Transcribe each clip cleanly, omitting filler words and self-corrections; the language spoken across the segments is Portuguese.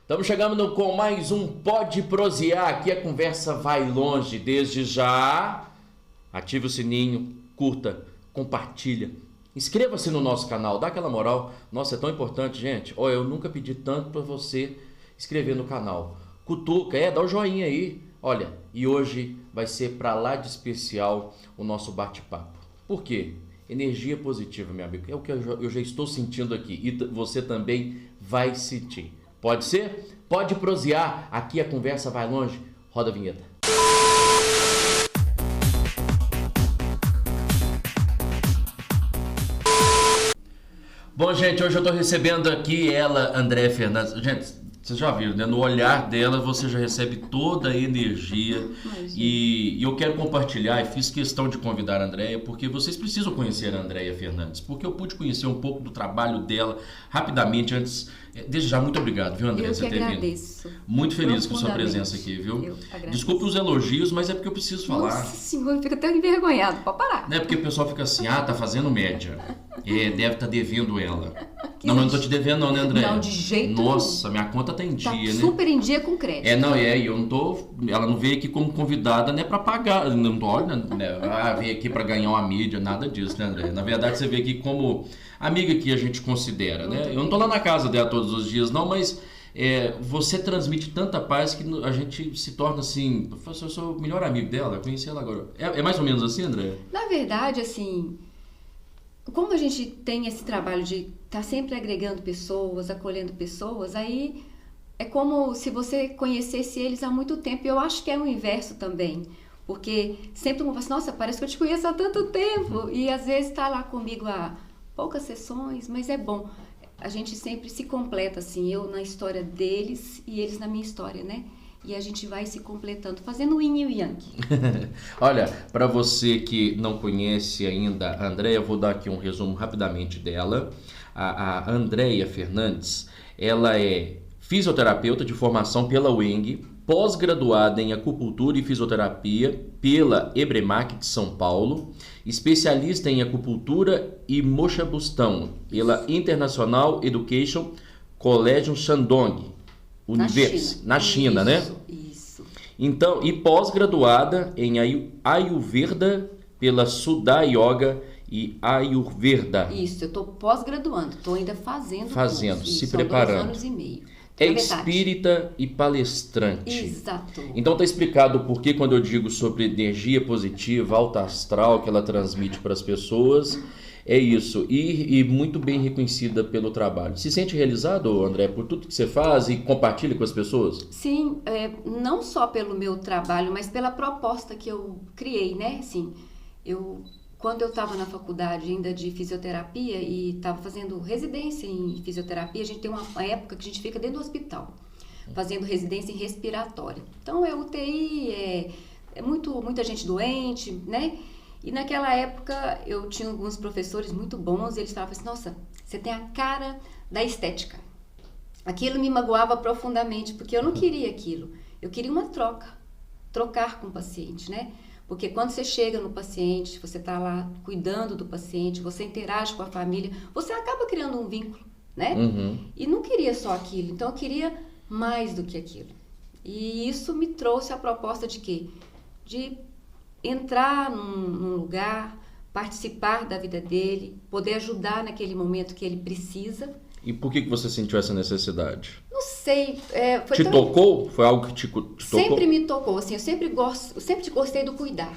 Estamos chegando com mais um Pode Prosear. Aqui a conversa vai longe. Desde já, ative o sininho, curta, compartilha. Inscreva-se no nosso canal, dá aquela moral. Nossa, é tão importante, gente. Olha, eu nunca pedi tanto para você inscrever no canal. Cutuca, dá o joinha aí. Olha, e hoje vai ser para lá de especial o nosso bate-papo. Por quê? Energia positiva, meu amigo. É o que eu já estou sentindo aqui e você também vai sentir. Pode ser? Pode prosear. Aqui a conversa vai longe. Roda a vinheta. Bom, gente, hoje eu estou recebendo aqui ela, Andréia Fernandes. Gente, vocês já viram, né? No olhar dela você já recebe toda a energia. E eu quero compartilhar e fiz questão de convidar a Andréia porque vocês precisam conhecer a Andréia Fernandes, porque eu pude conhecer um pouco do trabalho dela rapidamente antes. Desde já, muito obrigado, viu, Andréia? Eu que agradeço. Muito feliz com a sua presença aqui, viu? Eu agradeço. Desculpe os elogios, mas é porque eu preciso falar. Nossa senhora, fica até envergonhado, pode parar. Não é porque o pessoal fica assim, tá fazendo média. Deve estar devendo ela. Não, mas não tô te devendo não, né, Andréia? Não, de jeito nenhum. Nossa, minha conta tá em dia, né? Super em dia com crédito. E eu não tô... Ela não veio aqui como convidada, né, pra pagar. Não tô, olha, né, veio aqui pra ganhar uma mídia, nada disso, né, Andréia? Na verdade, você veio aqui como amiga que a gente considera, né? Eu não tô lá na casa dela todos os dias, não, mas você transmite tanta paz que a gente se torna assim... Eu sou o melhor amigo dela, eu conheci ela agora. É mais ou menos assim, Andréia? Na verdade, assim... Como a gente tem esse trabalho de estar sempre agregando pessoas, acolhendo pessoas, aí é como se você conhecesse eles há muito tempo. Eu acho que é o inverso também, porque sempre um fala assim, nossa, parece que eu te conheço há tanto tempo. E às vezes está lá comigo há poucas sessões, mas é bom. A gente sempre se completa, assim, eu na história deles e eles na minha história, né? E a gente vai se completando, fazendo o yin e o yang. Olha, para você que não conhece ainda a Andréia, eu vou dar aqui um resumo rapidamente dela. A Andréia Fernandes, ela é fisioterapeuta de formação pela UENG, pós-graduada em acupuntura e fisioterapia pela Ebremac de São Paulo, especialista em acupuntura e moxabustão pela International Education Collegium Shandong, na China, né? Isso. Então, e pós-graduada em Ayurveda pela Sudha Yoga e Ayurveda. Isso, eu estou pós-graduando, estou ainda fazendo, se preparando. 2 anos e meio. É espírita e palestrante. Exato. Então está explicado por que quando eu digo sobre energia positiva, alta astral que ela transmite para as pessoas. É isso, e muito bem reconhecida pelo trabalho. Se sente realizado, André, por tudo que você faz e compartilha com as pessoas? Sim, não só pelo meu trabalho, mas pela proposta que eu criei, né? Assim, quando eu estava na faculdade ainda de fisioterapia e estava fazendo residência em fisioterapia, a gente tem uma época que a gente fica dentro do hospital, fazendo residência em respiratória. Então é UTI, muita gente doente, né? E naquela época eu tinha alguns professores muito bons e eles falavam assim, nossa, você tem a cara da estética. Aquilo me magoava profundamente, porque eu não queria aquilo. Eu queria uma trocar com o paciente, né? Porque quando você chega no paciente, você está lá cuidando do paciente, você interage com a família, você acaba criando um vínculo, né? Uhum. E não queria só aquilo, então eu queria mais do que aquilo. E isso me trouxe a proposta de quê? De entrar num lugar, participar da vida dele, poder ajudar naquele momento que ele precisa. E por que você sentiu essa necessidade? Não sei. Tocou? Foi algo que te tocou? Sempre me tocou. Assim, eu sempre gostei do cuidar.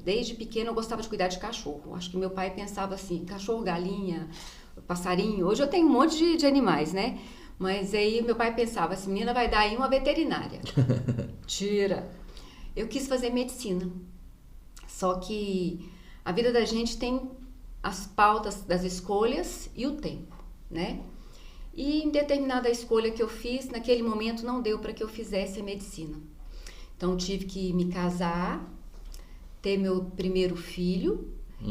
Desde pequena eu gostava de cuidar de cachorro. Acho que meu pai pensava assim, cachorro, galinha, passarinho. Hoje eu tenho um monte de animais, né? Mas aí meu pai pensava assim, menina vai dar aí uma veterinária. Tira. Eu quis fazer medicina, só que a vida da gente tem as pautas das escolhas e o tempo, né? E em determinada escolha que eu fiz, naquele momento não deu para que eu fizesse a medicina. Então tive que me casar, ter meu primeiro filho,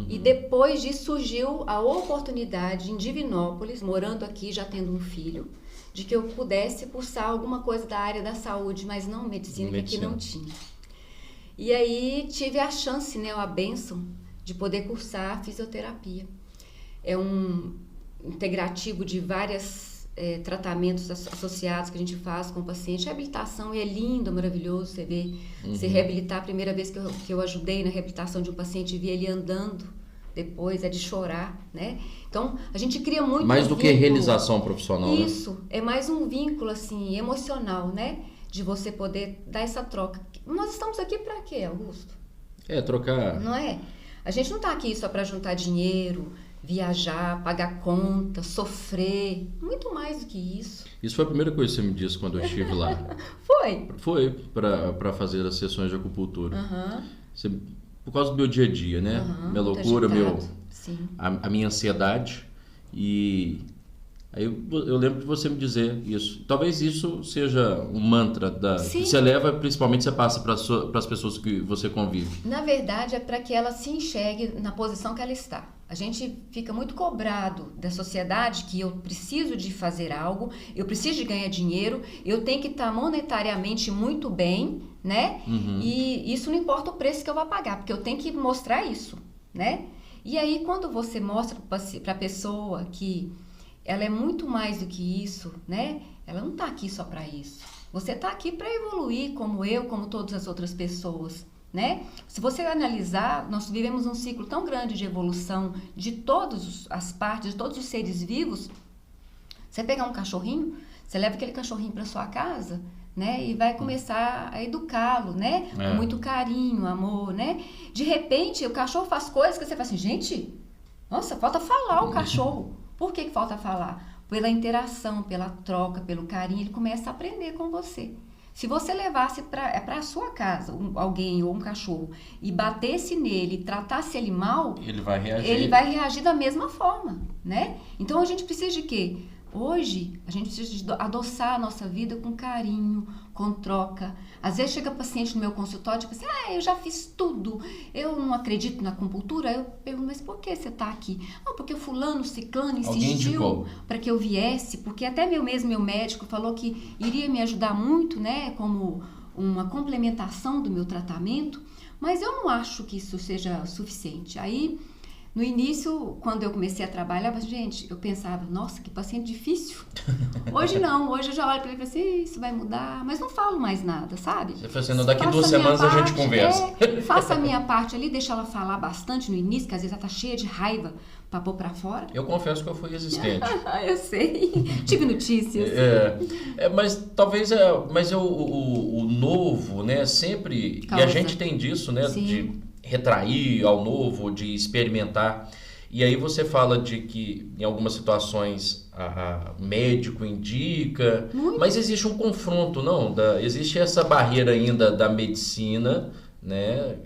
e depois disso surgiu a oportunidade em Divinópolis, morando aqui, já tendo um filho, de que eu pudesse cursar alguma coisa da área da saúde, mas não medicina, que aqui não tinha. E aí tive a chance, né, a bênção de poder cursar fisioterapia. É um integrativo de várias tratamentos associados que a gente faz com o paciente. Reabilitação é lindo, maravilhoso, você vê. Se reabilitar, a primeira vez que eu ajudei na reabilitação de um paciente, vi ele andando, depois é de chorar, né? Então, a gente cria muito mais do que realização profissional, isso, né? é mais um vínculo, assim, emocional, né? De você poder dar essa troca. Nós estamos aqui para quê, Augusto? Trocar. Não é? A gente não está aqui só para juntar dinheiro, viajar, pagar conta, sofrer, muito mais do que isso. Isso foi a primeira coisa que você me disse quando eu estive lá. Foi para fazer as sessões de acupuntura. Por causa do meu dia a dia, né? Minha loucura, a minha ansiedade. E aí eu lembro de você me dizer isso. Talvez isso seja um mantra que você leva, principalmente você passa para as pessoas que você convive. Na verdade, é para que ela se enxergue na posição que ela está. A gente fica muito cobrado da sociedade que eu preciso de fazer algo, eu preciso de ganhar dinheiro, eu tenho que estar monetariamente muito bem, né? E isso não importa o preço que eu vou pagar, porque eu tenho que mostrar isso, né? E aí, quando você mostra para a pessoa que ela é muito mais do que isso, né? Ela não está aqui só para isso. Você está aqui para evoluir, como eu, como todas as outras pessoas, né? Se você analisar, nós vivemos um ciclo tão grande de evolução de todas as partes, de todos os seres vivos. Você pegar um cachorrinho, você leva aquele cachorrinho para sua casa, né? E vai começar a educá-lo, né? Com muito carinho, amor, né? De repente, o cachorro faz coisas que você fala assim, gente, nossa, falta falar o cachorro. Por que falta falar? Pela interação, pela troca, pelo carinho, ele começa a aprender com você. Se você levasse para a sua casa alguém ou um cachorro e batesse nele, tratasse ele mal, ele vai reagir. Ele vai reagir da mesma forma, né? Então a gente precisa de quê? Hoje, a gente precisa de adoçar a nossa vida com carinho, com troca. Às vezes chega paciente no meu consultório e diz assim, eu já fiz tudo, eu não acredito na acupuntura. Eu pergunto, mas por que você está aqui? Porque o fulano, ciclano insistiu para que eu viesse, porque até meu médico falou que iria me ajudar muito, né, como uma complementação do meu tratamento, mas eu não acho que isso seja suficiente. Aí, no início, quando eu comecei a trabalhar, gente, eu pensava, nossa, que paciente difícil. Hoje não, hoje eu já olho para ele e falo assim, isso vai mudar, mas não falo mais nada, sabe? Você fala assim, daqui 2 semanas a gente conversa. Faça a minha parte ali, deixa ela falar bastante no início, que às vezes ela tá cheia de raiva para pôr para fora. Eu confesso que eu fui resistente. Eu sei, tive notícias. Mas talvez o novo, né, sempre, e a gente tem disso, né, de retrair ao novo, de experimentar. E aí você fala de que em algumas situações o médico indica, mas existe um confronto, não? Existe essa barreira ainda da medicina, né,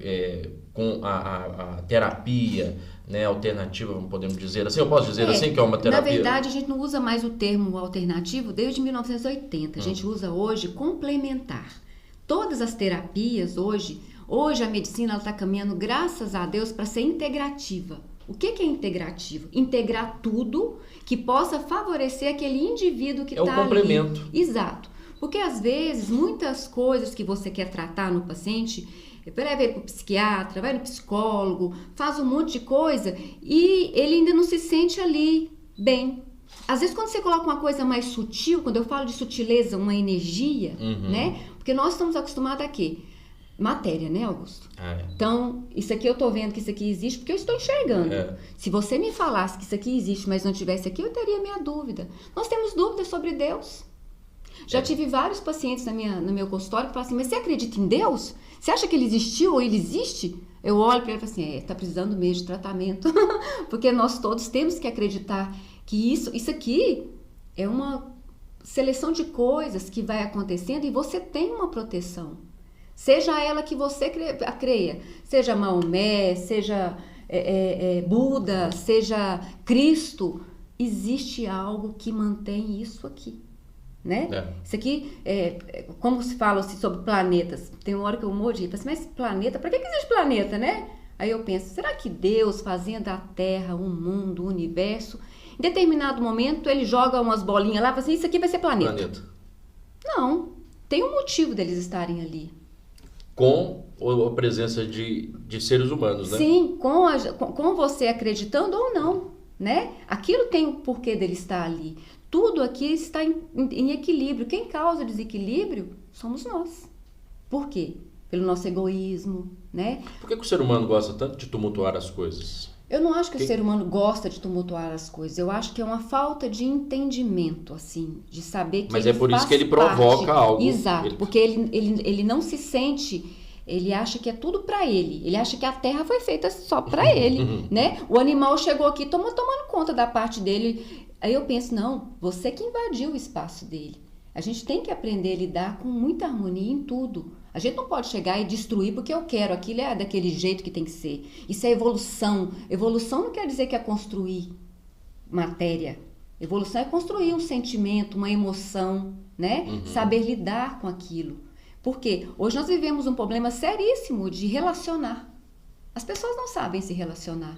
com a terapia, né, alternativa, podemos dizer assim, eu posso dizer assim, que é uma terapia? Na verdade, a gente não usa mais o termo alternativo desde 1980, a gente usa hoje complementar. Todas as terapias hoje a medicina está caminhando, graças a Deus, para ser integrativa. O que é integrativo? Integrar tudo que possa favorecer aquele indivíduo que está ali. É o complemento. Exato. Porque, às vezes, muitas coisas que você quer tratar no paciente, vai ver para o psiquiatra, vai no psicólogo, faz um monte de coisa e ele ainda não se sente ali bem. Às vezes, quando você coloca uma coisa mais sutil, quando eu falo de sutileza, uma energia, né? Porque nós estamos acostumados a quê? Matéria, né, Augusto? Então, isso aqui eu tô vendo que isso aqui existe porque eu estou enxergando. Se você me falasse que isso aqui existe, mas não tivesse aqui, eu teria minha dúvida. Nós temos dúvidas sobre Deus. Já tive vários pacientes no meu consultório que falam assim, mas você acredita em Deus? Você acha que ele existiu ou ele existe? Eu olho para ele e falo assim, tá precisando mesmo de tratamento. Porque nós todos temos que acreditar que isso aqui é uma seleção de coisas que vai acontecendo e você tem uma proteção. Seja ela que você creia, seja Maomé, seja Buda, seja Cristo, existe algo que mantém isso aqui, né? Isso aqui, como se fala assim, sobre planetas, tem uma hora que eu morro de rir, mas planeta, para que existe planeta, né? Aí eu penso, será que Deus, fazendo a Terra, o mundo, o universo, em determinado momento ele joga umas bolinhas lá e fala assim, isso aqui vai ser planeta? Não, tem um motivo deles estarem ali. Com a presença de seres humanos, né? Sim, com você acreditando ou não, né? Aquilo tem o porquê dele estar ali. Tudo aqui está em equilíbrio. Quem causa desequilíbrio somos nós. Por quê? Pelo nosso egoísmo, né? Por que o ser humano gosta tanto de tumultuar as coisas? Eu não acho que o ser humano gosta de tumultuar as coisas. Eu acho que é uma falta de entendimento, assim, de saber que Mas ele é por isso faz que ele provoca parte. algo. Exato, porque ele não se sente... Ele acha que é tudo pra ele. Ele acha que a terra foi feita só pra ele, né? O animal chegou aqui, tomando conta da parte dele. Aí eu penso, não, você que invadiu o espaço dele. A gente tem que aprender a lidar com muita harmonia em tudo. A gente não pode chegar e destruir porque eu quero, aquilo é daquele jeito que tem que ser. Isso é evolução. Evolução não quer dizer que é construir matéria. Evolução é construir um sentimento, uma emoção, né? Saber lidar com aquilo. Porque hoje nós vivemos um problema seríssimo de relacionar. As pessoas não sabem se relacionar.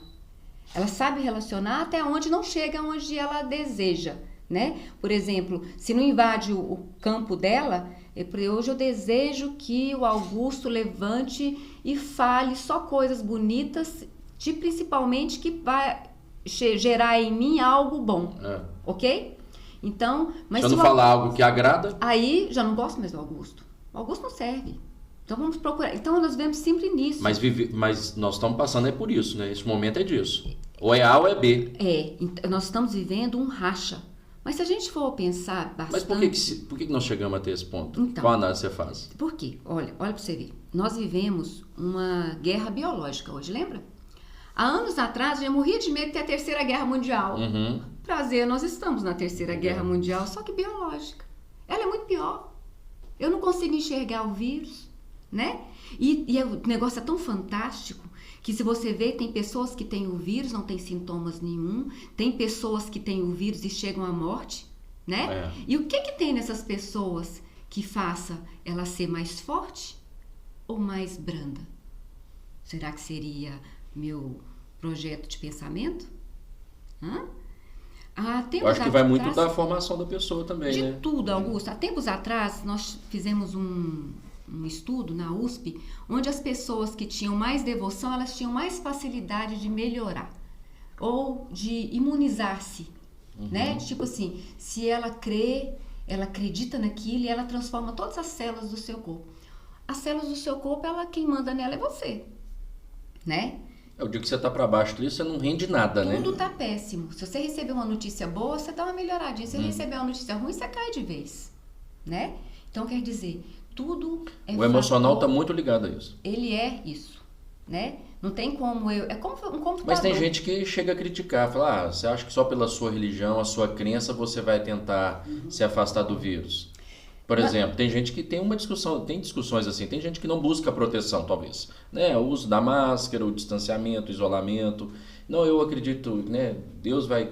Elas sabem relacionar até onde não chega onde ela deseja, né? Por exemplo, se não invade o campo dela, hoje eu desejo que o Augusto levante e fale só coisas bonitas, principalmente que vai gerar em mim algo bom, ok? Então, mas se eu não falar algo que agrada... Aí já não gosto mais do Augusto. O Augusto não serve. Então vamos procurar. Então nós vemos sempre nisso. Mas nós estamos passando por isso, né? Esse momento é disso. Ou é A ou é B. Nós estamos vivendo um racha. Mas se a gente for pensar bastante... Mas por que nós chegamos até esse ponto? Então, qual análise você faz? Por quê? Olha para você ver. Nós vivemos uma guerra biológica hoje, lembra? Há anos atrás eu morria de medo de ter a Terceira Guerra Mundial. Prazer, nós estamos na Terceira Guerra Mundial, só que biológica. Ela é muito pior. Eu não consigo enxergar o vírus, né? E o negócio é tão fantástico que se você vê, tem pessoas que têm o vírus, não tem sintomas nenhum. Tem pessoas que têm o vírus e chegam à morte, né? E o que tem nessas pessoas que faça ela ser mais forte ou mais branda? Será que seria meu projeto de pensamento? Eu acho que vai muito da formação da pessoa também, de né? De tudo, Augusto. Há tempos atrás, nós fizemos um estudo na USP, onde as pessoas que tinham mais devoção, elas tinham mais facilidade de melhorar ou de imunizar-se, né? Tipo assim, se ela crê, ela acredita naquilo e ela transforma todas as células do seu corpo. As células do seu corpo, quem manda nela é você, né? O dia que você tá para baixo disso, você não rende nada, né? Tudo tá péssimo. Se você receber uma notícia boa, você dá uma melhoradinha. Se você receber uma notícia ruim, você cai de vez, né? Então, quer dizer, tudo é o emocional tá muito ligado a isso. Ele é isso, né? Não tem como é como um computador. Mas tem gente que chega a criticar, fala, você acha que só pela sua religião, a sua crença, você vai tentar se afastar do vírus? Por exemplo, tem gente que tem discussões assim, tem gente que não busca proteção, talvez, né? O uso da máscara, o distanciamento, o isolamento. Não, eu acredito, né? Deus vai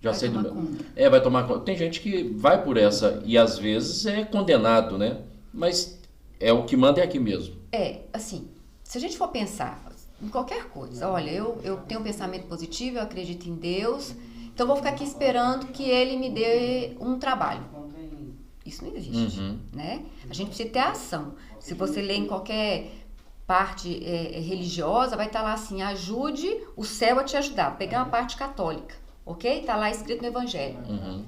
vai tomar conta. Tem gente que vai por essa e às vezes é condenado, né? Mas é o que manda é aqui mesmo. Assim, se a gente for pensar em qualquer coisa, olha, eu tenho um pensamento positivo, eu acredito em Deus, então vou ficar aqui esperando que Ele me dê um trabalho. Isso não existe, né? A gente precisa ter ação. Se você ler em qualquer parte religiosa, vai estar lá assim, ajude o céu a te ajudar. Vou pegar uma parte católica, ok? Está lá escrito no Evangelho.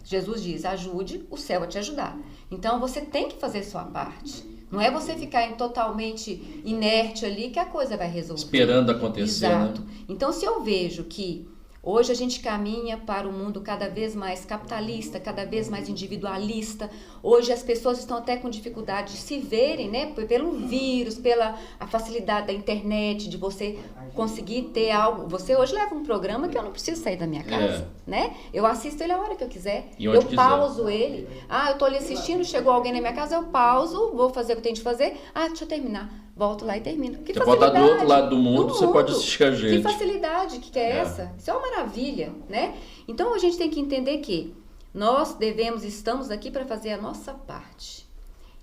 Jesus diz, ajude o céu a te ajudar. Então, você tem que fazer sua parte. Não é você ficar totalmente inerte ali que a coisa vai resolver. Esperando acontecer, Exato. Né? Então, se eu vejo que hoje a gente caminha para um mundo cada vez mais capitalista, cada vez mais individualista. Hoje as pessoas estão até com dificuldade de se verem, né? Pelo vírus, pela a facilidade da internet, de você conseguir ter algo. Você hoje leva um programa que eu não preciso sair da minha casa, né? Eu assisto ele a hora que eu quiser. Eu pauso ele. Eu tô ali assistindo, chegou alguém na minha casa, eu pauso, vou fazer o que eu tenho de fazer. Deixa eu terminar. Volto lá e termino. Que você pode estar do outro lado do mundo, você pode assistir a gente. Que facilidade, que é essa? Isso é uma maravilha, né? Então a gente tem que entender que nós estamos aqui para fazer a nossa parte.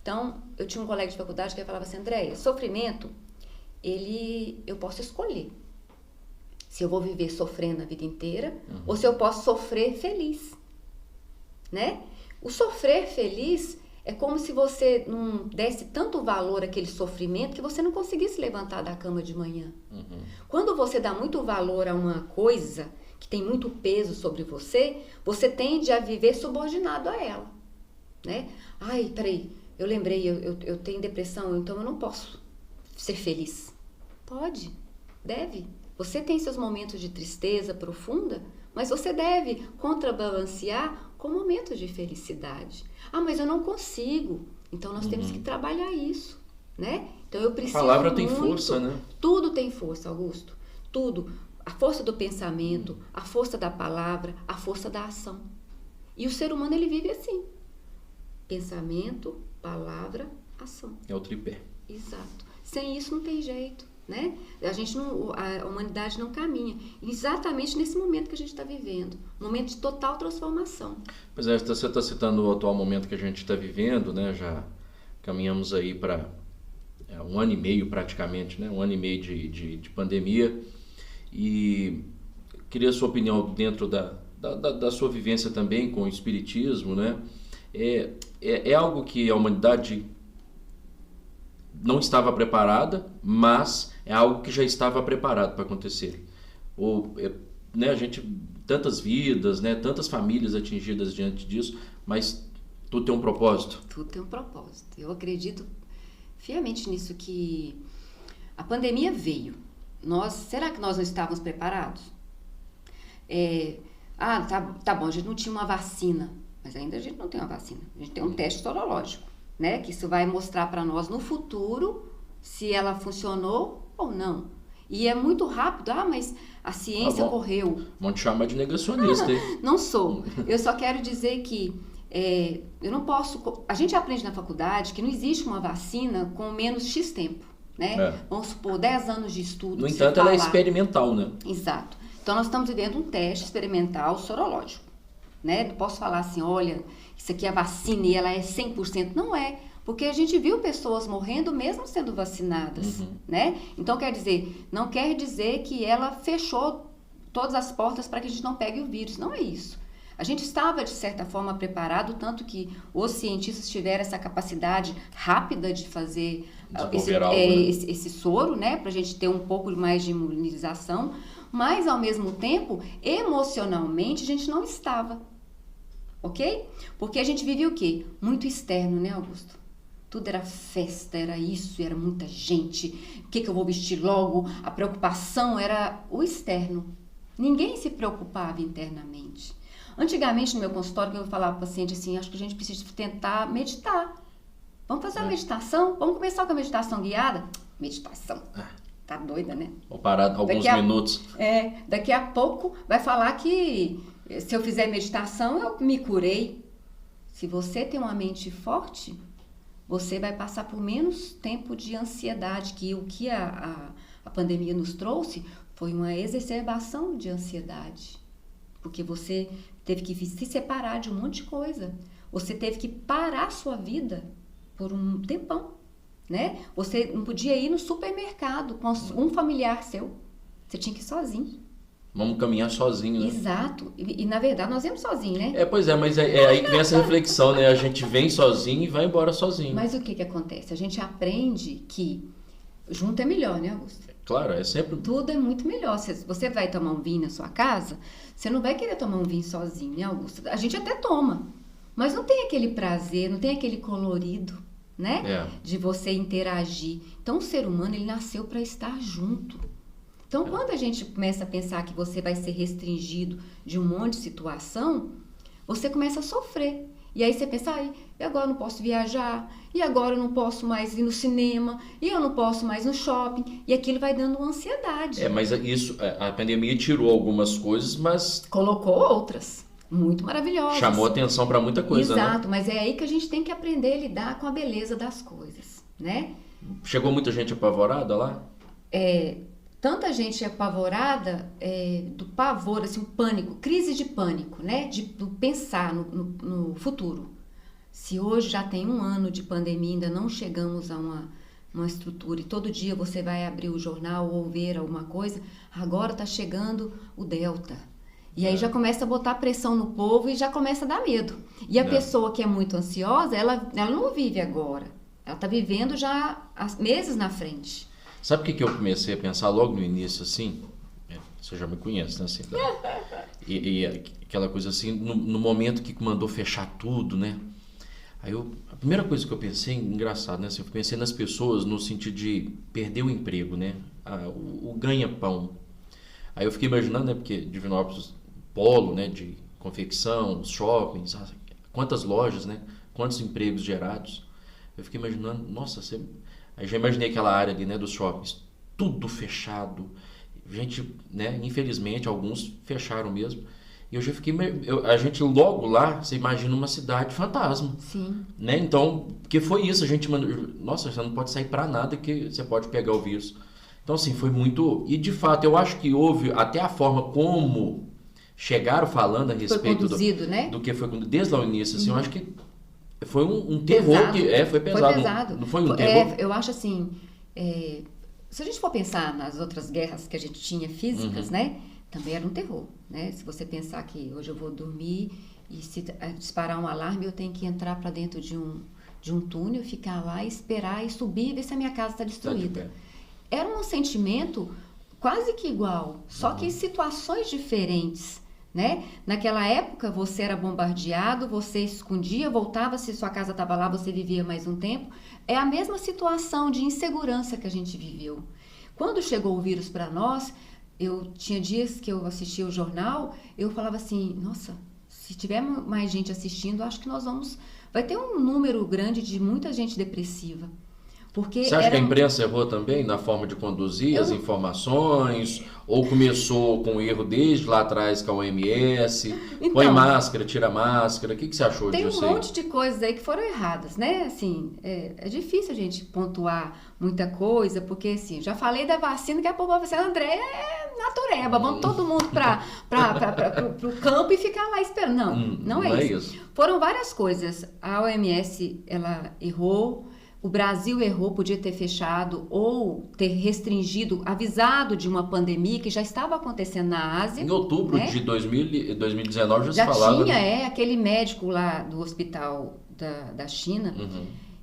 Então, eu tinha um colega de faculdade que falava assim, Andréia, sofrimento, eu posso escolher. Se eu vou viver sofrendo a vida inteira, ou se eu posso sofrer feliz, né? O sofrer feliz é como se você não desse tanto valor àquele sofrimento que você não conseguisse levantar da cama de manhã. Quando você dá muito valor a uma coisa que tem muito peso sobre você, você tende a viver subordinado a ela, né? Ai, peraí, eu lembrei, eu tenho depressão, então eu não posso ser feliz. Pode, deve. Você tem seus momentos de tristeza profunda, mas você deve contrabalancear com momentos de felicidade. Ah, mas eu não consigo. Então nós temos que trabalhar isso, né? Então eu preciso. A palavra tem força, né? Tudo tem força, Augusto. Tudo. A força do pensamento, a força da palavra, a força da ação. E o ser humano, ele vive assim. Pensamento, palavra, ação. É o tripé. Exato. Sem isso não tem jeito, né? A humanidade não caminha. Exatamente nesse momento que a gente está vivendo. Um momento de total transformação. Pois é, você está citando o atual momento que a gente está vivendo, né? Já caminhamos aí para 1 ano e meio praticamente, né? 1 ano e meio de pandemia. E queria a sua opinião dentro da sua vivência também com o espiritismo, né? É algo que a humanidade não estava preparada, mas é algo que já estava preparado para acontecer. Né, a gente, tantas vidas, né, tantas famílias atingidas diante disso, mas tudo tem um propósito. Tudo tem um propósito. Eu acredito fielmente nisso, que a pandemia veio. Será que nós não estávamos preparados? Tá bom, a gente não tinha uma vacina, mas ainda a gente não tem uma vacina. A gente tem um teste sorológico, né? Que isso vai mostrar para nós no futuro se ela funcionou ou não. E é muito rápido. Mas a ciência correu. Vão te chamar de negacionista, hein? Não sou. Eu só quero dizer que eu não posso... A gente aprende na faculdade que não existe uma vacina com menos X tempo, né? Vamos supor, 10 anos de estudo. No entanto, ela é experimental, né? Exato. Então, nós estamos vivendo um teste experimental sorológico, né? Não posso falar assim, olha, isso aqui é a vacina e ela é 100%. Não é, porque a gente viu pessoas morrendo mesmo sendo vacinadas, né? Então, não quer dizer que ela fechou todas as portas para que a gente não pegue o vírus. Não é isso. A gente estava, de certa forma, preparado, tanto que os cientistas tiveram essa capacidade rápida de fazer esse soro, né? Para a gente ter um pouco mais de imunização, mas, ao mesmo tempo, emocionalmente, a gente não estava, ok? Porque a gente vivia o quê? Muito externo, né, Augusto? Tudo era festa, era isso, era muita gente. O que eu vou vestir logo? A preocupação era o externo. Ninguém se preocupava internamente. Antigamente, no meu consultório, eu falava para o paciente assim, acho que a gente precisa tentar meditar. Vamos fazer uma meditação? Vamos começar com a meditação guiada? Meditação. Tá doida, né? Vou parar alguns minutos. Daqui a pouco vai falar que se eu fizer meditação, eu me curei. Se você tem uma mente forte, você vai passar por menos tempo de ansiedade, que o que a pandemia nos trouxe foi uma exacerbação de ansiedade. Porque você teve que se separar de um monte de coisa. Você teve que parar a sua vida por um tempão, né? Você não podia ir no supermercado com um familiar seu. Você tinha que ir sozinho. Vamos caminhar sozinho, né? Exato. E na verdade, nós íamos sozinhos, né? Pois é, mas é aí que vem essa reflexão, né? A gente vem sozinho e vai embora sozinho. Mas o que acontece? A gente aprende que junto é melhor, né, Augusto? Claro, é sempre... Tudo é muito melhor. Se você vai tomar um vinho na sua casa, você não vai querer tomar um vinho sozinho, né, Augusto? A gente até toma, mas não tem aquele prazer, não tem aquele colorido, né? De você interagir. Então, o ser humano, ele nasceu para estar junto. Então, quando a gente começa a pensar que você vai ser restringido de um monte de situação, você começa a sofrer. E aí você pensa, e agora eu não posso viajar, e agora eu não posso mais ir no cinema, e eu não posso mais ir no shopping, e aquilo vai dando uma ansiedade. Mas isso, a pandemia tirou algumas coisas, mas... colocou outras, muito maravilhosas. Chamou atenção para muita coisa, Exato, né? Mas é aí que a gente tem que aprender a lidar com a beleza das coisas, né? Chegou muita gente apavorada lá? Tanta gente apavorada, do pavor, assim, o pânico, crise de pânico, né? De pensar no futuro. Se hoje já tem 1 ano de pandemia, ainda não chegamos a uma estrutura, e todo dia você vai abrir o jornal ou ver alguma coisa, agora está chegando o Delta. E aí já começa a botar pressão no povo e já começa a dar medo. E a pessoa que é muito ansiosa, ela não vive agora. Ela está vivendo já meses na frente. Sabe o que eu comecei a pensar logo no início, assim? Você já me conhece, né? Assim, e aquela coisa assim, no momento que mandou fechar tudo, né? Aí a primeira coisa que eu pensei, engraçado, né? Assim, eu pensei nas pessoas no sentido de perder o emprego, né? O ganha-pão. Aí eu fiquei imaginando, né? Porque Divinópolis, polo, né? De confecção, shoppings, quantas lojas, né? Quantos empregos gerados. Eu fiquei imaginando, nossa, aí já imaginei aquela área ali, né? Dos shoppings, tudo fechado. Gente, né? Infelizmente, alguns fecharam mesmo. E eu já fiquei... a gente logo lá, você imagina uma cidade fantasma. Sim. Né? Então, porque foi isso. A gente... Nossa, você não pode sair para nada que você pode pegar o vírus. Então, assim, foi muito... E, de fato, eu acho que houve até a forma como chegaram falando a respeito né? do que foi desde o início. Assim, eu acho que foi um terror. Pesado. Foi pesado. Foi pesado. Não foi um terror? Eu acho assim... se a gente for pensar nas outras guerras que a gente tinha físicas, né? Também era um terror, né? Se você pensar que hoje eu vou dormir e se disparar um alarme, eu tenho que entrar para dentro de um túnel, ficar lá, esperar e subir e ver se a minha casa está destruída. Era um sentimento quase que igual, só que em situações diferentes, né? Naquela época você era bombardeado, você escondia, voltava, se sua casa estava lá, você vivia mais um tempo. É a mesma situação de insegurança que a gente viveu. Quando chegou o vírus para nós, eu tinha dias que eu assistia o jornal, eu falava assim, nossa, se tiver mais gente assistindo, acho que vai ter um número grande de muita gente depressiva. Porque você acha que a imprensa errou também na forma de conduzir as informações? Ou começou com erro desde lá atrás com a OMS? Então, põe máscara, tira máscara. O que você achou disso aí? Tem um monte de coisas aí que foram erradas, né? Assim, é difícil a gente pontuar muita coisa, porque assim, já falei da vacina, que a povo vai ser André é natureba, vamos todo mundo para o campo e ficar lá esperando. Não é isso. Foram várias coisas. A OMS, ela errou. O Brasil errou, podia ter fechado ou ter restringido, avisado de uma pandemia que já estava acontecendo na Ásia. Em outubro, né? De 2019 já se falava. Tinha, aquele médico lá do hospital da China,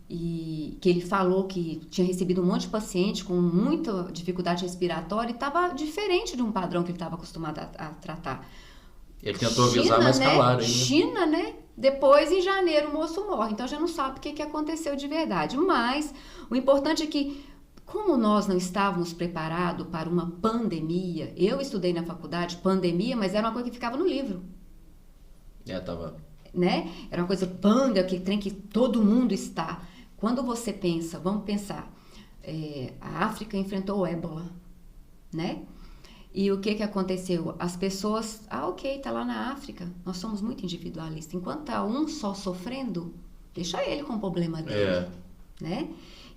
e que ele falou que tinha recebido um monte de paciente com muita dificuldade respiratória e estava diferente de um padrão que ele estava acostumado a tratar. Ele tentou avisar, mas calaram. China, né? Depois, em janeiro, o moço morre. Então, já não sabe o que aconteceu de verdade. Mas, o importante é que, como nós não estávamos preparados para uma pandemia, eu estudei na faculdade pandemia, mas era uma coisa que ficava no livro. Tava... Né? Era uma coisa que tem que todo mundo está. Quando você pensa, vamos pensar, a África enfrentou o ébola, né? E o que aconteceu? As pessoas, ok, tá lá na África, nós somos muito individualistas. Enquanto tá um só sofrendo, deixa ele com o problema dele, né?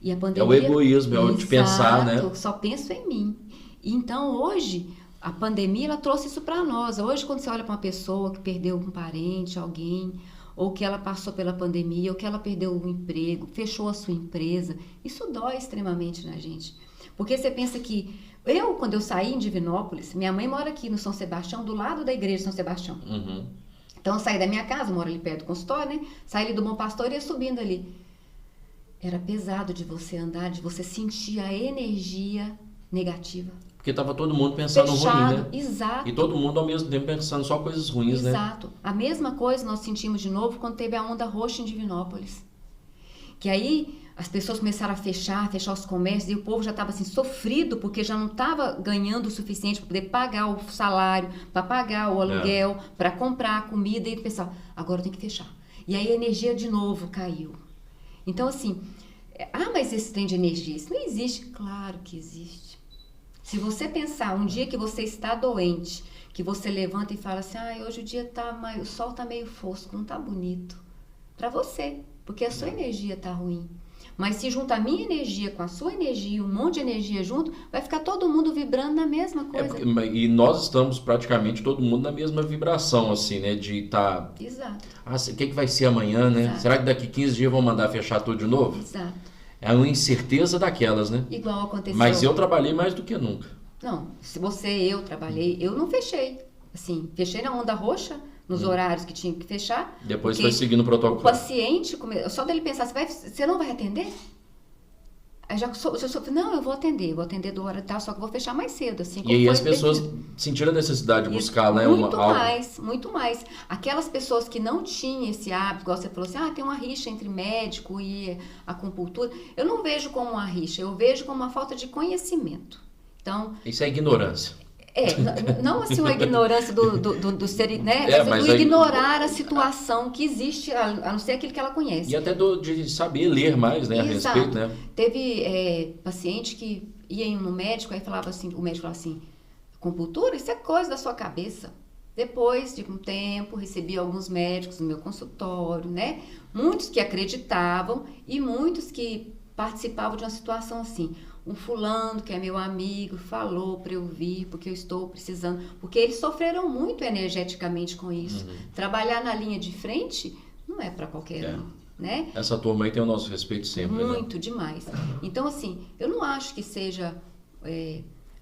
E a pandemia... É o egoísmo, é o de pensar, né? Eu só penso em mim. Então, hoje, a pandemia, ela trouxe isso para nós. Hoje, quando você olha para uma pessoa que perdeu um parente, alguém, ou que ela passou pela pandemia, ou que ela perdeu um emprego, fechou a sua empresa, isso dói extremamente na gente. Porque você pensa que... quando eu saí em Divinópolis, minha mãe mora aqui no São Sebastião, do lado da igreja de São Sebastião. Então, eu saí da minha casa, moro ali perto do consultório, né? Saí ali do Bom Pastor e ia subindo ali. Era pesado de você andar, de você sentir a energia negativa. Porque estava todo mundo pensando ruim, né? Exato. E todo mundo ao mesmo tempo pensando só coisas ruins, né? Exato. A mesma coisa nós sentimos de novo quando teve a onda roxa em Divinópolis. Que aí... as pessoas começaram a fechar os comércios e o povo já estava assim, sofrido, porque já não estava ganhando o suficiente para poder pagar o salário, para pagar o aluguel, para comprar a comida, e o pessoal, agora tem que fechar. E aí a energia de novo caiu. Então, assim, mas esse trem de energia, isso não existe? Claro que existe. Se você pensar, um dia que você está doente, que você levanta e fala assim, hoje o sol está meio fosco, não está bonito. Para você, porque a sua energia está ruim. Mas se junta a minha energia com a sua energia, um monte de energia junto, vai ficar todo mundo vibrando na mesma coisa. E nós estamos praticamente todo mundo na mesma vibração, assim, né? De estar... Exato. O que vai ser amanhã, né? Exato. Será que daqui 15 dias vão mandar fechar tudo de novo? Exato. É uma incerteza daquelas, né? Igual aconteceu... Mas eu trabalhei mais do que nunca. Não, eu trabalhei, eu não fechei. Assim, fechei na onda roxa, nos horários que tinha que fechar. Depois foi seguindo o protocolo. O paciente, só dele pensar, você não vai atender? Aí não, eu vou atender do hora tal, só que eu vou fechar mais cedo, assim. E aí as pessoas sentiram a necessidade de buscar, né? Muito mais. Aquelas pessoas que não tinham esse hábito, igual você falou assim, tem uma rixa entre médico e acupuntura. Eu não vejo como uma rixa, eu vejo como uma falta de conhecimento. Então, isso é ignorância. Não assim uma ignorância do ser, né? Mas do ignorar a situação que existe, a não ser aquilo que ela conhece. E até de saber ler mais, né? Exato. A respeito, né? Teve paciente que ia no médico, aí falava assim, o médico falava assim, acupuntura, isso é coisa da sua cabeça. Depois de um tempo, recebi alguns médicos no meu consultório, né? Muitos que acreditavam e muitos que participavam de uma situação assim. Um fulano que é meu amigo falou para eu vir porque eu estou precisando, porque eles sofreram muito energeticamente com isso. Trabalhar na linha de frente não é para qualquer um, né? Essa turma aí tem o nosso respeito sempre. Muito, demais. Então, assim, eu não acho que seja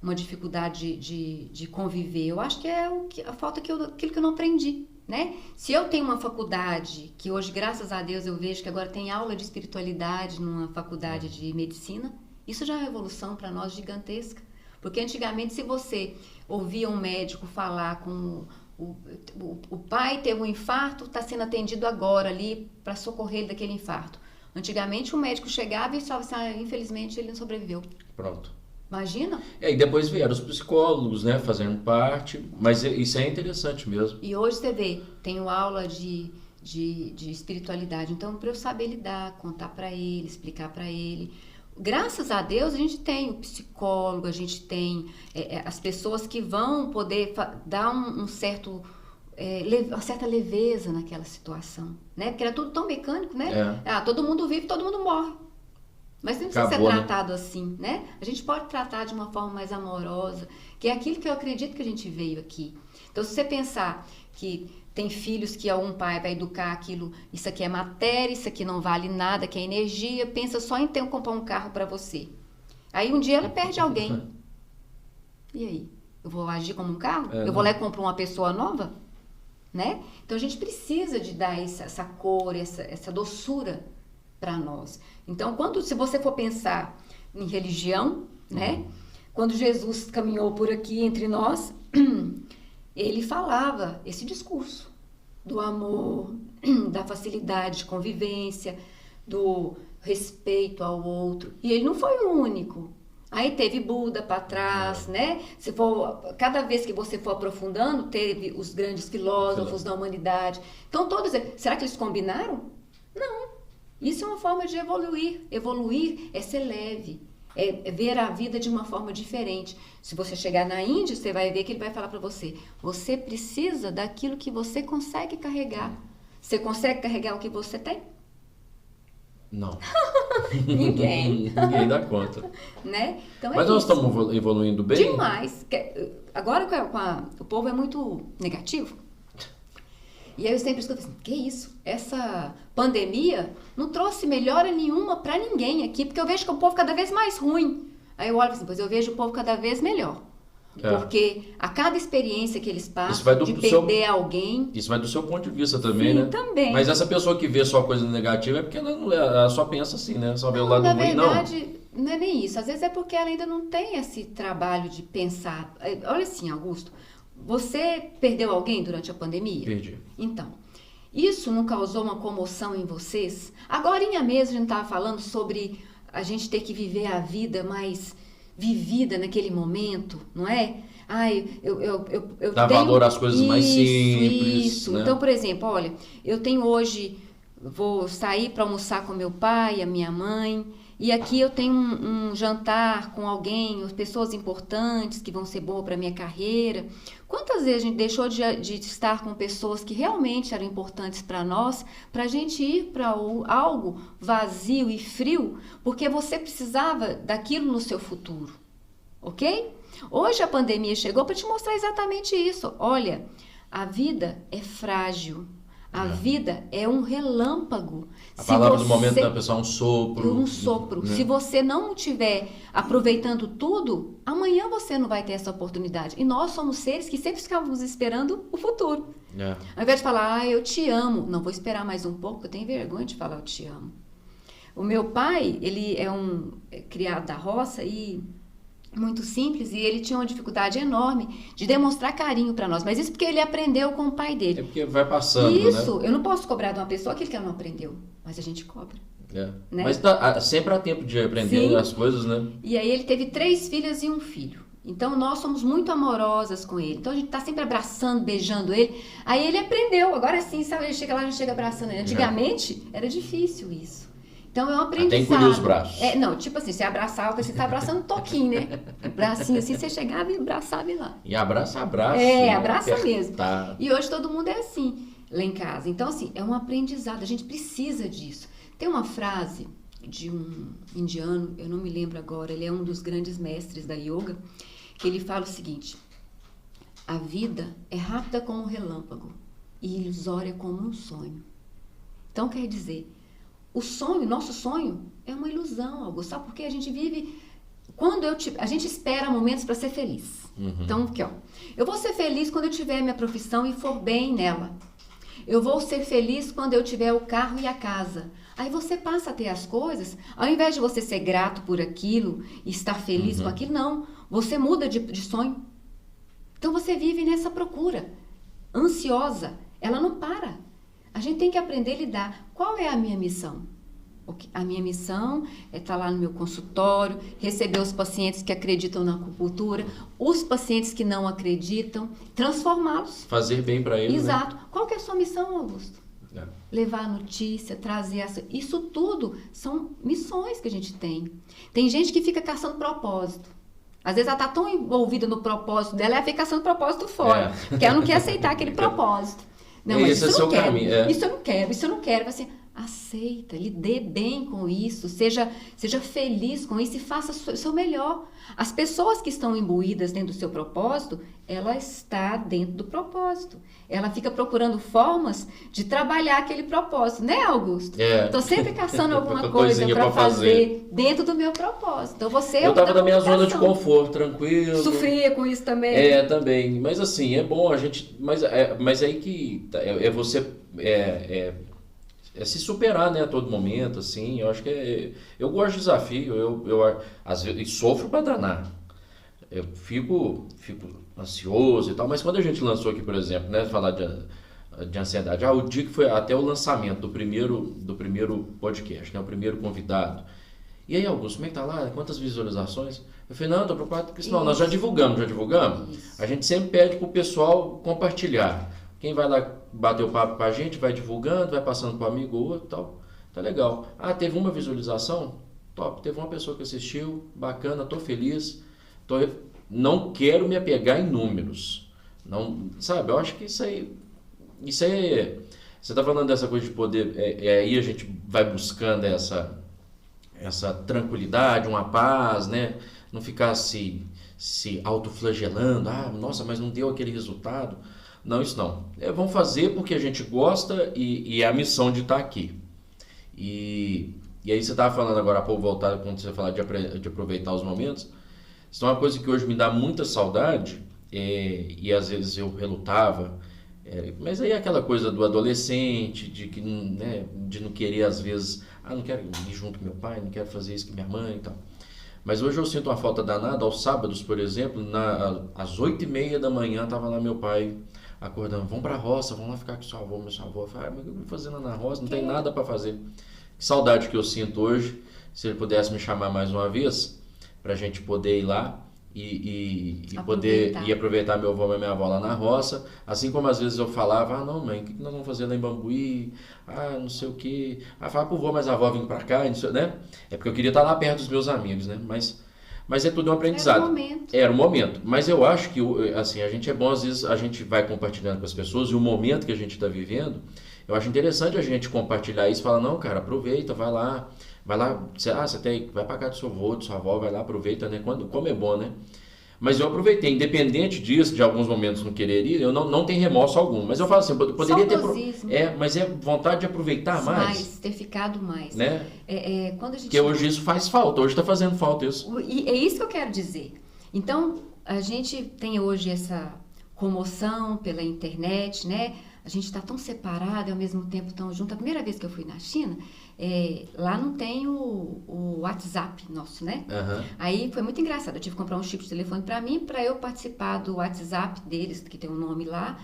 uma dificuldade de conviver. Eu acho que é a falta aquilo que eu não aprendi, né? Se eu tenho uma faculdade, que hoje, graças a Deus, eu vejo que agora tem aula de espiritualidade numa faculdade de medicina, isso já é uma evolução para nós gigantesca. Porque antigamente, se você ouvia um médico falar com o pai teve um infarto, está sendo atendido agora ali para socorrer ele daquele infarto. Antigamente, o médico chegava e falava assim, infelizmente ele não sobreviveu. Pronto. Imagina? E depois vieram os psicólogos, né, fazendo parte, mas isso é interessante mesmo. E hoje você vê, tenho aula de espiritualidade, então para eu saber lidar, contar para ele, explicar para ele. Graças a Deus a gente tem o psicólogo, a gente tem as pessoas que vão poder dar uma certa leveza naquela situação, né? Porque era tudo tão mecânico, né? Todo mundo vive, todo mundo morre. Mas não precisa ser tratado assim, né? A gente pode tratar de uma forma mais amorosa, que é aquilo que eu acredito que a gente veio aqui. Então, se você pensar que tem filhos que um pai vai educar aquilo, isso aqui é matéria, isso aqui não vale nada, que é energia, pensa só em comprar um carro para você. Aí um dia ela perde alguém. E aí? Eu vou agir como um carro? Eu vou lá e compro uma pessoa nova? Né? Então a gente precisa de dar essa cor, essa doçura para nós. Então, se você for pensar em religião, né? Quando Jesus caminhou por aqui entre nós, ele falava esse discurso do amor, da facilidade de convivência, do respeito ao outro. E ele não foi o único. Aí teve Buda para trás, né? Cada vez que você for aprofundando, teve os grandes filósofos da humanidade. Então, todos eles, será que eles combinaram? Não. Isso é uma forma de evoluir. Evoluir é ser leve. É ver a vida de uma forma diferente. Se você chegar na Índia, você vai ver que ele vai falar para você, você precisa daquilo que você consegue carregar. Você consegue carregar o que você tem? Não. Ninguém. Ninguém dá conta. Né? Então, mas nós estamos evoluindo bem? Demais. Agora o povo é muito negativo. E aí eu sempre escuto assim, que isso? Essa pandemia não trouxe melhora nenhuma para ninguém aqui, porque eu vejo que o povo cada vez mais ruim. Aí eu olho assim, pois eu vejo o povo cada vez melhor. Porque a cada experiência que eles passam, de perder alguém... Isso vai do seu ponto de vista também, né? Também. Mas essa pessoa que vê só coisa negativa é porque ela só pensa assim, né? Só vê o lado ruim, não. Na verdade, não é nem isso. Às vezes é porque ela ainda não tem esse trabalho de pensar. Olha assim, Augusto, você perdeu alguém durante a pandemia? Perdi. Então, isso não causou uma comoção em vocês? Agorinha mesmo a gente estava falando sobre a gente ter que viver a vida mais vivida naquele momento, não é? Eu dá tenho valor às coisas mais simples. Isso. Né? Então, por exemplo, olha, eu tenho hoje, vou sair para almoçar com meu pai, a minha mãe, e aqui eu tenho um jantar com alguém, pessoas importantes que vão ser boas para a minha carreira. Quantas vezes a gente deixou de estar com pessoas que realmente eram importantes para nós, para a gente ir para algo vazio e frio, porque você precisava daquilo no seu futuro, ok? Hoje a pandemia chegou para te mostrar exatamente isso. Olha, a vida é frágil. A vida é um relâmpago. A palavra do momento da pessoa é um sopro. Um sopro. Né? Se você não estiver aproveitando tudo, amanhã você não vai ter essa oportunidade. E nós somos seres que sempre ficamos esperando o futuro. Ao invés de falar, eu te amo. Não, vou esperar mais um pouco, eu tenho vergonha de falar eu te amo. O meu pai, ele é criado da roça e muito simples, e ele tinha uma dificuldade enorme de demonstrar carinho para nós. Mas isso porque ele aprendeu com o pai dele. É porque vai passando, isso, né? Eu não posso cobrar de uma pessoa aquilo que ela não aprendeu, mas a gente cobra. É. Né? Mas sempre há tempo de aprender as coisas, né? E aí ele teve 3 filhas e um filho. Então nós somos muito amorosas com ele. Então a gente tá sempre abraçando, beijando ele. Aí ele aprendeu. Agora sim, sabe? Ele chega lá, a gente chega abraçando ele. Antigamente era difícil isso. Então é um aprendizado. Até encolher os braços. Não, tipo assim, você abraçava, você tá abraçando um toquinho, né? Bracinho assim, você chegava e abraçava ele lá. E abraça. Abraça mesmo. E hoje todo mundo é assim, lá em casa. Então assim, é um aprendizado. A gente precisa disso. Tem uma frase de um indiano, eu não me lembro agora, ele é um dos grandes mestres da yoga, que ele fala o seguinte: a vida é rápida como um relâmpago e ilusória como um sonho. Então quer dizer, nosso sonho é uma ilusão, Augusto. Sabe por quê? A gente vive... a gente espera momentos para ser feliz. Então, aqui, ó. Eu vou ser feliz quando eu tiver minha profissão e for bem nela. Eu vou ser feliz quando eu tiver o carro e a casa. Aí você passa a ter as coisas, ao invés de você ser grato por aquilo e estar feliz com aquilo, não. Você muda de sonho. Então você vive nessa procura, ansiosa. Ela não para. A gente tem que aprender a lidar. Qual é a minha missão? A minha missão é estar lá no meu consultório, receber os pacientes que acreditam na acupuntura, os pacientes que não acreditam, transformá-los. Fazer bem para eles. Exato. Né? Qual que é a sua missão, Augusto? Levar a notícia, trazer isso tudo são missões que a gente tem. Tem gente que fica caçando propósito. Às vezes ela está tão envolvida no propósito dela, ela fica caçando propósito fora. Porque ela não quer aceitar aquele propósito. Não, mas esse é o seu caminho. Isso eu não quero. Assim, aceita, lide bem com isso, seja feliz com isso e faça o seu melhor. As pessoas que estão imbuídas dentro do seu propósito, ela está dentro do propósito. Ela fica procurando formas de trabalhar aquele propósito, né, Augusto? Estou sempre caçando alguma coisa para fazer dentro do meu propósito. Então eu estava na minha zona de conforto, tranquilo. Sofria com isso também. Também. Mas assim, é bom a gente... Mas aí que você... se superar, né, a todo momento, assim. Eu acho que eu gosto de desafio. Eu às vezes sofro para danar. Eu fico ansioso e tal, mas quando a gente lançou aqui, por exemplo, né, falar de ansiedade, o dia que foi até o lançamento do primeiro podcast, né, o primeiro convidado. E aí, Augusto, como é que tá lá? Quantas visualizações? Eu falei, não, estou preocupado porque senão nós já divulgamos. Isso. A gente sempre pede pro pessoal compartilhar. Quem vai lá bater o papo com a gente, vai divulgando, vai passando para um amigo ou outro e tal. Tá legal. Teve uma visualização? Top. Teve uma pessoa que assistiu, bacana, tô feliz. Não quero me apegar em números. Não, sabe, eu acho que isso aí... Você tá falando dessa coisa de poder... aí a gente vai buscando essa tranquilidade, uma paz, né? Não ficar se autoflagelando. Nossa, mas não deu aquele resultado. Não, isso não. Vamos fazer porque a gente gosta e é a missão de estar aqui. E aí você estava falando agora há pouco, voltado, quando você falar de aproveitar os momentos. Isso é uma coisa que hoje me dá muita saudade e às vezes eu relutava. Mas aí é aquela coisa do adolescente, de não querer às vezes... não quero ir junto com meu pai, não quero fazer isso com minha mãe e tal. Mas hoje eu sinto uma falta danada. Aos sábados, por exemplo, às 8h30 da manhã, estava lá meu pai acordando, vamos pra roça, vamos lá ficar com sua avó, minha avó. Eu falei, mas o que eu vou fazendo na roça? Não tem nada para fazer. Que saudade que eu sinto hoje. Se ele pudesse me chamar mais uma vez, pra gente poder ir lá e poder ir aproveitar meu avô e minha avó lá na roça. Assim como às vezes eu falava, não mãe, o que nós vamos fazer lá em Bambuí? Não sei o que. Fala pro vô, mas a avó vem pra cá, né? É porque eu queria estar lá perto dos meus amigos, né? Mas é tudo um aprendizado. Era o momento. Mas eu acho que, assim, a gente é bom, às vezes a gente vai compartilhando com as pessoas e o momento que a gente está vivendo, eu acho interessante a gente compartilhar isso e falar, não, cara, aproveita, vai lá, você vai pra casa do seu avô, da sua avó, vai lá, aproveita, né? Como é bom, né? Mas eu aproveitei, independente disso, de alguns momentos não querer ir, eu não tenho remorso algum. Mas eu falo assim, poderia ter... mas é vontade de aproveitar mais. Ter ficado mais. Né? Quando a gente... Porque hoje isso faz falta, hoje está fazendo falta isso. E é isso que eu quero dizer. Então, a gente tem hoje essa comoção pela internet, né? a gente está tão separado e ao mesmo tempo tão junto. A primeira vez que eu fui na China, lá não tem o WhatsApp nosso, né? Uhum. Aí foi muito engraçado. Eu tive que comprar um chip de telefone para mim, para eu participar do WhatsApp deles, que tem um nome lá,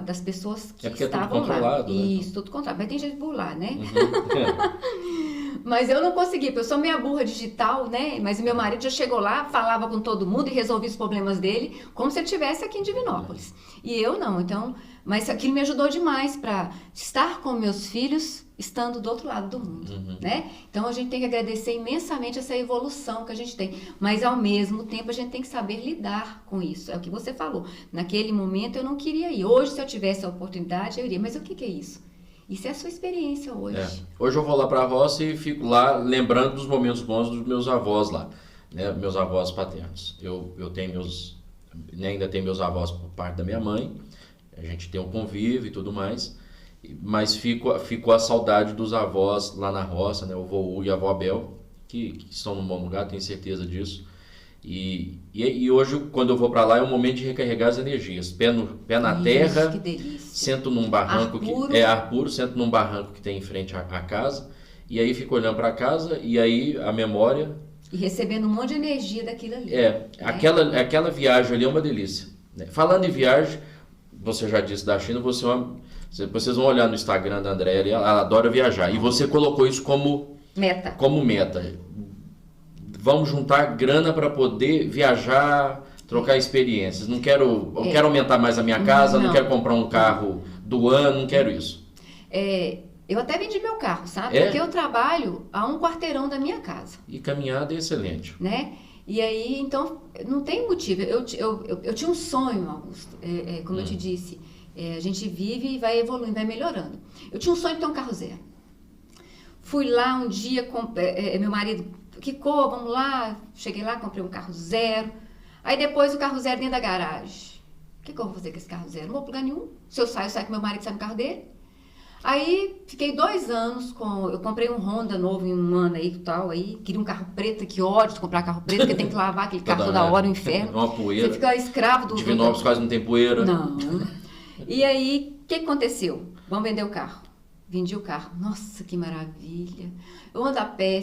das pessoas que estavam lá. Né? Isso, tudo controlado. Mas tem gente por lá, né? Uhum. Mas eu não consegui, porque eu sou meia burra digital, né? Mas meu marido já chegou lá, falava com todo mundo e resolvia os problemas dele, como se ele estivesse aqui em Divinópolis. E eu não, então... Mas aquilo me ajudou demais para estar com meus filhos estando do outro lado do mundo, né? Então a gente tem que agradecer imensamente essa evolução que a gente tem. Mas ao mesmo tempo a gente tem que saber lidar com isso. É o que você falou. Naquele momento eu não queria ir. Hoje, se eu tivesse a oportunidade, eu iria. Mas o que é isso? Isso é a sua experiência hoje. Hoje eu vou lá para a roça e fico lá lembrando dos momentos bons dos meus avós lá, né? Meus avós paternos. Eu tenho ainda tenho meus avós por parte da minha mãe. A gente tem um convívio e tudo mais, mas ficou a saudade dos avós lá na roça, né? O vô Hugo e a avó Abel, que estão num bom lugar, tenho certeza disso. E hoje, quando eu vou para lá, é o momento de recarregar as energias. Pé na terra, que delícia. Sento num barranco ar puro, sento num barranco que tem em frente à casa, e aí fico olhando para casa, e aí a memória... E recebendo um monte de energia daquilo ali. Aquela viagem ali é uma delícia, né? Falando em viagem, você já disse da China, vocês vão olhar no Instagram da Andréia, ela adora viajar. E você colocou isso como meta. Vamos juntar grana para poder viajar, trocar experiências. Eu quero aumentar mais a minha casa, não quero comprar um carro do ano, não quero isso. Eu até vendi meu carro, sabe? Porque eu trabalho a um quarteirão da minha casa. E caminhada é excelente. Né? E aí, então, não tem motivo. Eu tinha um sonho, Augusto, como eu te disse, a gente vive e vai evoluindo, vai melhorando. Eu tinha um sonho de ter um carro zero. Fui lá um dia, meu marido, Kiko, vamos lá. Cheguei lá, comprei um carro zero. Aí depois o carro zero dentro da garagem. O que eu vou fazer com esse carro zero? Não vou plugar nenhum. Se eu saio com meu marido, sai no carro dele. Aí, fiquei 2 anos eu comprei um Honda novo em um ano aí e tal, queria um carro preto, que ódio de comprar carro preto, porque tem que lavar aquele carro toda hora, um inferno. Uma poeira. Você fica escravo do... Divinópolis quase não tem poeira. Não. E aí, o que aconteceu? Vamos vender o carro. Vendi o carro. Nossa, que maravilha. Eu ando a pé,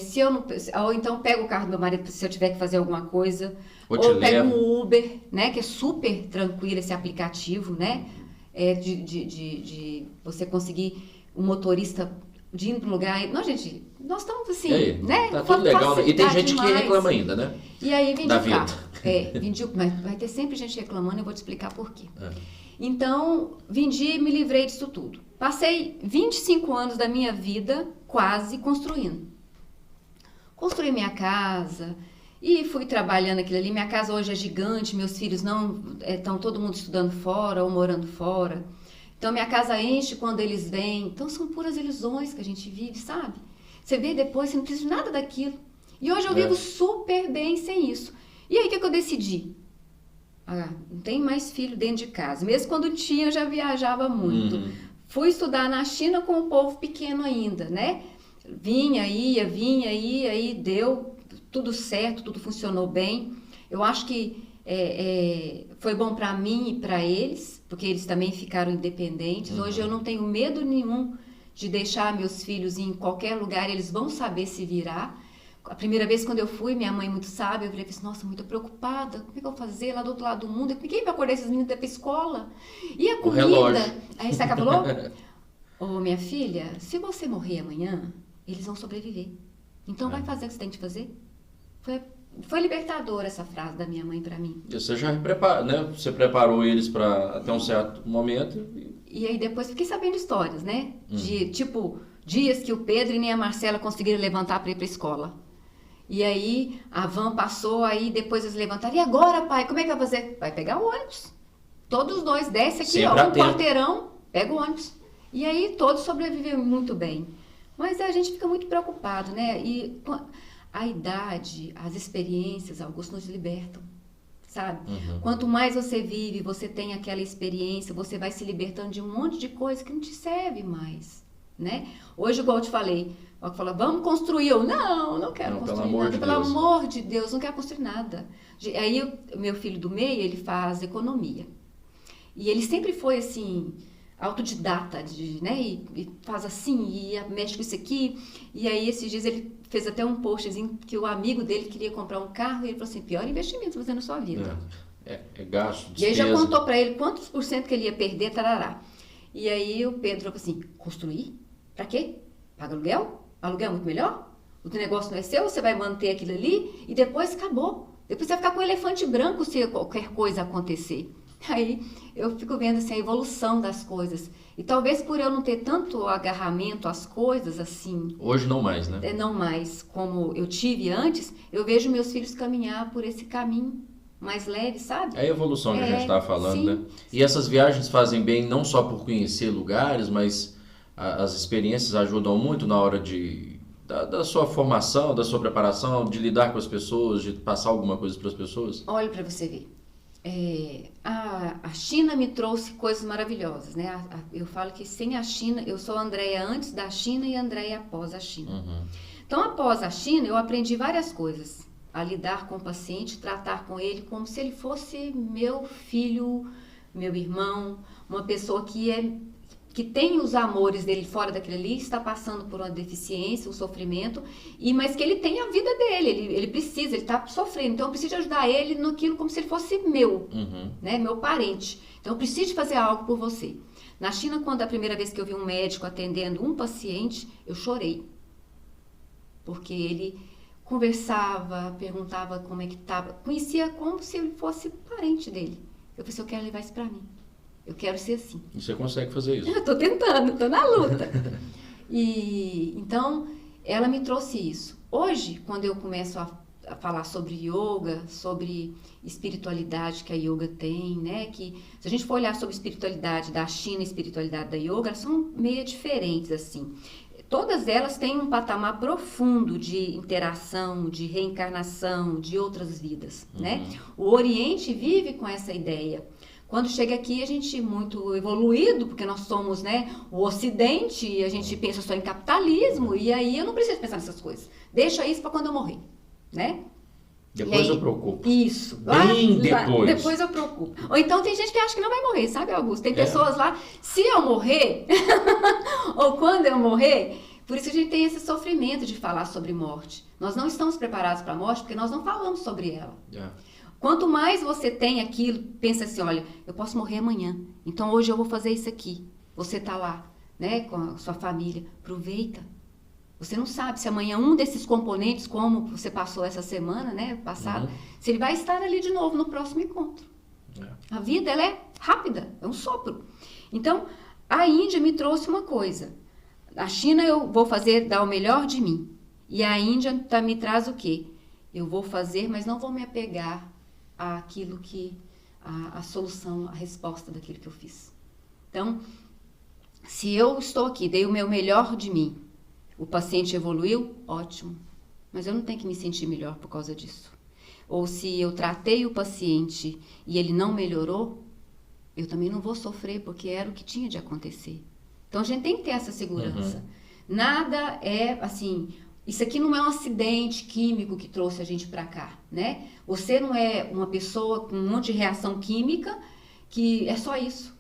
ou então pego o carro do meu marido se eu tiver que fazer alguma coisa. Ou pego um Uber, né, que é super tranquilo esse aplicativo, né? De você conseguir um motorista de ir para um lugar. Não, gente, nós estamos assim, né? Tá tudo legal, né? E tem gente que reclama ainda, né? E aí vendi o carro. Mas vai ter sempre gente reclamando, eu vou te explicar por quê. Então, vendi e me livrei disso tudo. Passei 25 anos da minha vida quase construindo. Construí minha casa... E fui trabalhando aquilo ali. Minha casa hoje é gigante, meus filhos não estão todo mundo estudando fora ou morando fora. Então minha casa enche quando eles vêm. Então são puras ilusões que a gente vive, sabe? Você vê depois, você não precisa de nada daquilo. E hoje eu vivo super bem sem isso. E aí o que eu decidi? Não tem mais filho dentro de casa. Mesmo quando tinha, eu já viajava muito. Fui estudar na China com um povo pequeno ainda, né? Vinha, ia, aí deu... Tudo certo, tudo funcionou bem. Eu acho que foi bom para mim e para eles, porque eles também ficaram independentes. Hoje eu não tenho medo nenhum de deixar meus filhos em qualquer lugar, eles vão saber se virar. A primeira vez quando eu fui, minha mãe muito sábia, eu falei assim, nossa, muito preocupada, como é que eu vou fazer lá do outro lado do mundo? Quem vai acordar esses meninos para a escola? E a comida? Aí Saca falou, minha filha, se você morrer amanhã, eles vão sobreviver. Então vai fazer o que você tem que fazer. Foi libertadora essa frase da minha mãe para mim. Você já né? Você preparou eles para até um certo momento. E aí depois fiquei sabendo histórias, né? De dias que o Pedro e nem a Marcela conseguiram levantar para ir para a escola. E aí a van passou, aí depois eles levantaram. E agora, pai, como é que vai fazer? Vai pegar o ônibus. Todos os dois descem aqui, um quarteirão, pega o ônibus. E aí todos sobreviveram muito bem. Mas a gente fica muito preocupado, né? E a idade, as experiências, Augusto, nos libertam, sabe? Quanto mais você vive, você tem aquela experiência, você vai se libertando de um monte de coisa que não te serve mais, né? Hoje, igual eu te falei, vamos construir. Eu, não quero construir nada. Pelo amor de Deus, não quero construir nada. Aí, o meu filho do meio, ele faz economia. E ele sempre foi assim... autodidata, né? E faz assim, e mexe com isso aqui. E aí, esses dias, ele fez até um postzinho que o amigo dele queria comprar um carro, e ele falou assim, pior investimento você na sua vida. É gasto, despesa. E aí já contou para ele quantos por cento que ele ia perder, tarará. E aí o Pedro falou assim, construir? Pra quê? Paga aluguel? Aluguel é muito melhor? O negócio não é seu, você vai manter aquilo ali e depois acabou. Depois você vai ficar com um elefante branco se qualquer coisa acontecer. Aí eu fico vendo assim, a evolução das coisas. E talvez por eu não ter tanto agarramento às coisas assim... Hoje não mais, né? Não mais como eu tive antes, eu vejo meus filhos caminhar por esse caminho mais leve, sabe? É a evolução que a gente está falando, sim, né? E essas viagens fazem bem não só por conhecer lugares, mas as experiências ajudam muito na hora da sua formação, da sua preparação, de lidar com as pessoas, de passar alguma coisa para as pessoas. Olha para você ver. A China me trouxe coisas maravilhosas, né? Eu falo que sem a China, eu sou a Andréia antes da China e a Andréia após a China. Uhum. Então, após a China, eu aprendi várias coisas. A lidar com o paciente, tratar com ele como se ele fosse meu filho, meu irmão, uma pessoa que tem os amores dele fora daquilo ali, está passando por uma deficiência, um sofrimento, mas que ele tem a vida dele, ele precisa, ele está sofrendo, então eu preciso ajudar ele naquilo como se ele fosse meu, né, meu parente. Então eu preciso fazer algo por você. Na China, quando a primeira vez que eu vi um médico atendendo um paciente, eu chorei, porque ele conversava, perguntava como é que estava, conhecia como se ele fosse parente dele. Eu pensei, eu quero levar isso para mim. Eu quero ser assim. E você consegue fazer isso? Eu tô tentando, tô na luta. E então, ela me trouxe isso. Hoje, quando eu começo a falar sobre yoga, sobre espiritualidade que a yoga tem, né? Que se a gente for olhar sobre espiritualidade da China e espiritualidade da yoga, elas são meio diferentes, assim. Todas elas têm um patamar profundo de interação, de reencarnação, de outras vidas, né? O Oriente vive com essa ideia. Quando chega aqui, a gente muito evoluído, porque nós somos, né, o Ocidente, e a gente pensa só em capitalismo, e aí eu não preciso pensar nessas coisas. Deixa isso para quando eu morrer, né? Depois aí, eu preocupo. Isso. Bem depois. Depois eu preocupo. Ou então tem gente que acha que não vai morrer, sabe, Augusto? Tem pessoas lá, se eu morrer, ou quando eu morrer, por isso a gente tem esse sofrimento de falar sobre morte. Nós não estamos preparados para a morte, porque nós não falamos sobre ela. Quanto mais você tem aquilo, pensa assim, olha, eu posso morrer amanhã, então hoje eu vou fazer isso aqui. Você tá lá, né, com a sua família, aproveita. Você não sabe se amanhã um desses componentes, como você passou essa semana, né, passado, se ele vai estar ali de novo no próximo encontro. A vida, ela é rápida, é um sopro. Então, a Índia me trouxe uma coisa. A China eu vou dar o melhor de mim. E a Índia me traz o quê? Eu vou fazer, mas não vou me apegar àquilo que, a solução, a resposta daquilo que eu fiz. Então, se eu estou aqui, dei o meu melhor de mim, o paciente evoluiu, ótimo, mas eu não tenho que me sentir melhor por causa disso. Ou se eu tratei o paciente e ele não melhorou, eu também não vou sofrer, porque era o que tinha de acontecer. Então, a gente tem que ter essa segurança. Nada é, assim, isso aqui não é um acidente químico que trouxe a gente para cá, né? Você não é uma pessoa com um monte de reação química que é só isso.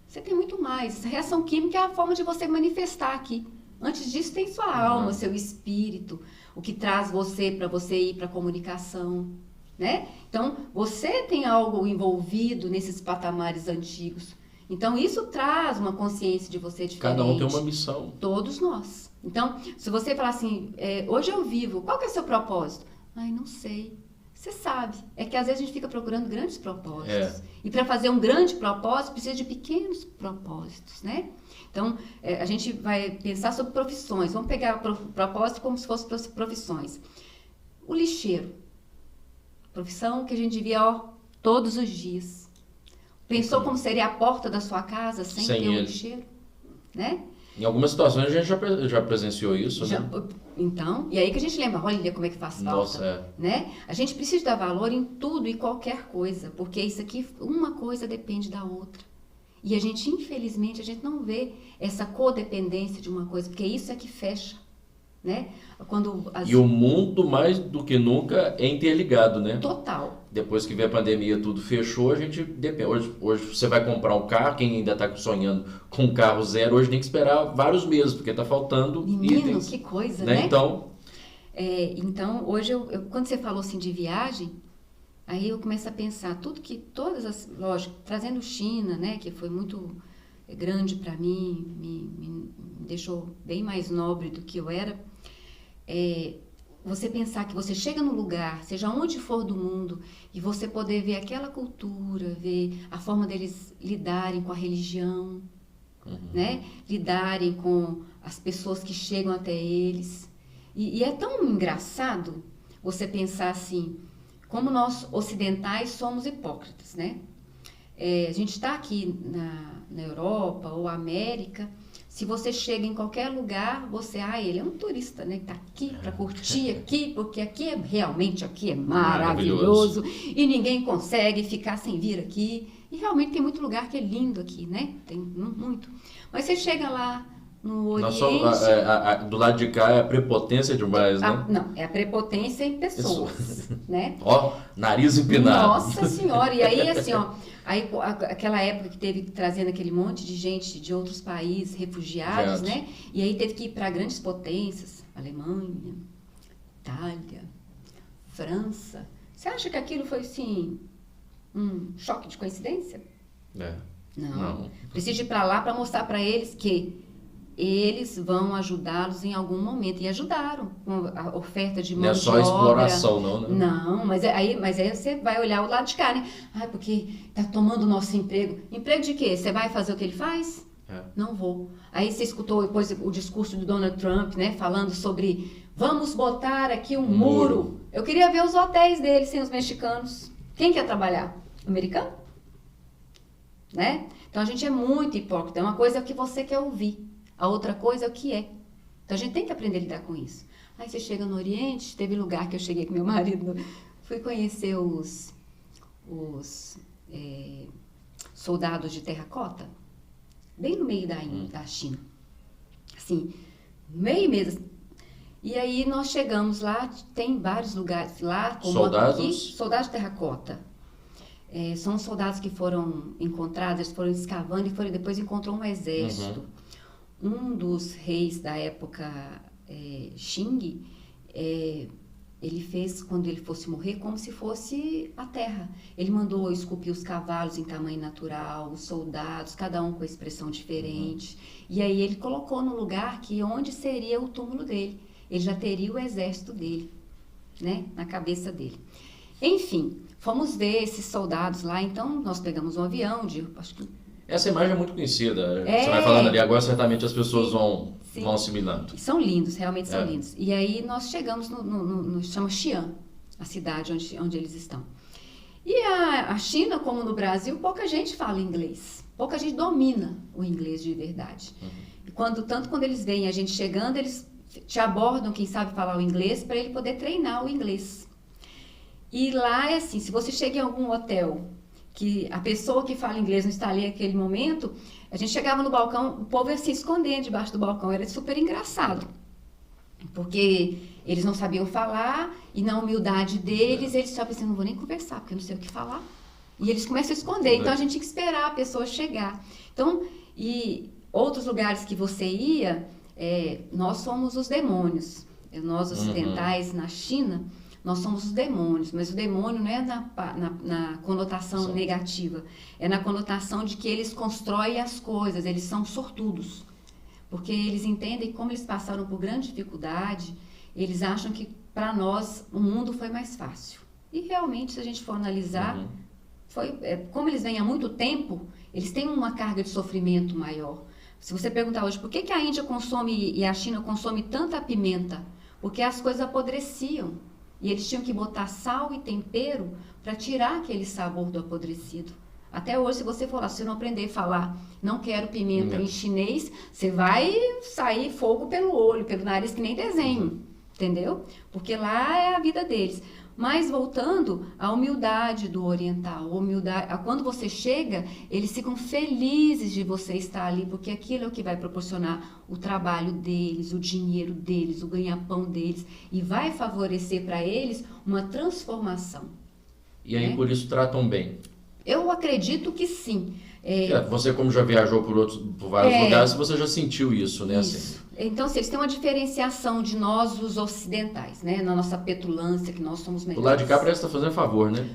Você tem muito mais. Essa reação química é a forma de você manifestar aqui. Antes disso, tem sua alma, seu espírito, o que traz você para você ir para a comunicação, né? Então, você tem algo envolvido nesses patamares antigos. Então, isso traz uma consciência de você diferente. Cada um tem uma missão. Todos nós. Então, se você falar assim, hoje eu vivo, qual que é o seu propósito? Ai, não sei. Você sabe. É que às vezes a gente fica procurando grandes propósitos. E para fazer um grande propósito, precisa de pequenos propósitos, né? Então, a gente vai pensar sobre profissões. Vamos pegar o propósito como se fosse profissões. O lixeiro. Profissão que a gente devia, todos os dias. Pensou como seria a porta da sua casa sem ter um lixeiro? Né? Em algumas situações a gente já presenciou isso, né? Então, e aí que a gente lembra, olha como é que faz falta. Nossa, né? A gente precisa dar valor em tudo e qualquer coisa, porque isso aqui, uma coisa depende da outra. E a gente, infelizmente, a gente não vê essa codependência de uma coisa, porque isso é que fecha, né? E o mundo, mais do que nunca, é interligado, né? Total. Depois que veio a pandemia, tudo fechou, a gente depende. Hoje você vai comprar um carro, quem ainda está sonhando com um carro zero, hoje tem que esperar vários meses, porque está faltando itens. Que coisa, né? né? Então, hoje, quando você falou assim de viagem, aí eu começo a pensar todas as, lógico, trazendo China, né, que foi muito grande para mim, me deixou bem mais nobre do que eu era. Você pensar que você chega num lugar, seja onde for do mundo, e você poder ver aquela cultura, ver a forma deles lidarem com a religião, né? Lidarem com as pessoas que chegam até eles. E é tão engraçado você pensar assim, como nós ocidentais somos hipócritas, né? A gente está aqui na Europa ou América. Se você chega em qualquer lugar, ele é um turista, né? Que está aqui para curtir aqui, porque realmente aqui é maravilhoso e ninguém consegue ficar sem vir aqui. E realmente tem muito lugar que é lindo aqui, né? Tem muito. Mas você chega lá no Oriente... do lado de cá é a prepotência demais, né? Não, é a prepotência em pessoas, né? Nariz empinado. Nossa Senhora! E aí, assim, aí aquela época que teve trazendo aquele monte de gente de outros países, refugiados, né? E aí teve que ir para grandes potências, Alemanha, Itália, França. Você acha que aquilo foi, assim, um choque de coincidência? Não. Precisa ir para lá para mostrar para eles que eles vão ajudá-los em algum momento. E ajudaram com a oferta de mão de obra. Não é só exploração, não, né? Não, mas aí você vai olhar o lado de cá, né? Porque tá tomando o nosso emprego. Emprego de quê? Você vai fazer o que ele faz? Não vou. Aí você escutou depois o discurso do Donald Trump, né? Falando sobre, vamos botar aqui um muro. Eu queria ver os hotéis dele sem os mexicanos. Quem quer trabalhar? Americano? Né? Então a gente é muito hipócrita. É uma coisa que você quer ouvir. A outra coisa é o que é. Então a gente tem que aprender a lidar com isso. Aí você chega no Oriente, teve lugar que eu cheguei com meu marido, fui conhecer os soldados de terracota, bem no meio da China. Assim, meio mesmo. E aí nós chegamos lá, tem vários lugares lá, como soldados de terracota. São soldados que foram encontrados, eles foram escavando e depois encontrou um exército. Um dos reis da época Xing, ele fez, quando ele fosse morrer, como se fosse a terra. Ele mandou esculpir os cavalos em tamanho natural, os soldados, cada um com expressão diferente. E aí ele colocou no lugar onde seria o túmulo dele. Ele já teria o exército dele, né, na cabeça dele. Enfim, fomos ver esses soldados lá, então nós pegamos um avião acho que... Essa imagem é muito conhecida. Você vai falando ali agora, certamente as pessoas vão assimilando. São lindos, realmente são lindos. E aí nós chegamos no chama Xi'an, a cidade onde eles estão. E a China, como no Brasil, pouca gente fala inglês. Pouca gente domina o inglês de verdade. E tanto quando eles veem a gente chegando, eles te abordam quem sabe falar o inglês para ele poder treinar o inglês. E lá é assim, se você chega em algum hotel que a pessoa que fala inglês não está ali naquele momento, a gente chegava no balcão, o povo ia se esconder debaixo do balcão, era super engraçado, porque eles não sabiam falar e na humildade deles, eles só pensavam, não vou nem conversar, porque eu não sei o que falar, e eles começam a esconder, então a gente tinha que esperar a pessoa chegar. Então, e outros lugares que você ia, nós somos os demônios, nós ocidentais na China, nós somos os demônios, mas o demônio não é na conotação negativa, é na conotação de que eles constroem as coisas, eles são sortudos, porque eles entendem que como eles passaram por grande dificuldade, eles acham que para nós o mundo foi mais fácil. E realmente, se a gente for analisar, como eles vêm há muito tempo, eles têm uma carga de sofrimento maior. Se você perguntar hoje, por que a Índia consome e a China consome tanta pimenta? Porque as coisas apodreciam. E eles tinham que botar sal e tempero para tirar aquele sabor do apodrecido. Até hoje, se você for lá, se você não aprender a falar não quero pimenta em chinês, você vai sair fogo pelo olho, pelo nariz, que nem desenho. entendeu? Porque lá é a vida deles. Mas voltando à humildade do oriental, quando você chega, eles ficam felizes de você estar ali, porque aquilo é o que vai proporcionar o trabalho deles, o dinheiro deles, o ganha-pão deles, e vai favorecer para eles uma transformação. E aí, né? Por isso, tratam bem. Eu acredito que sim. Você, como já viajou por vários lugares, você já sentiu isso, né? Isso. Assim. Então, eles têm uma diferenciação de nós, os ocidentais, né? Na nossa petulância, que nós somos melhores. Do lado de cá parece que tá fazendo favor, né?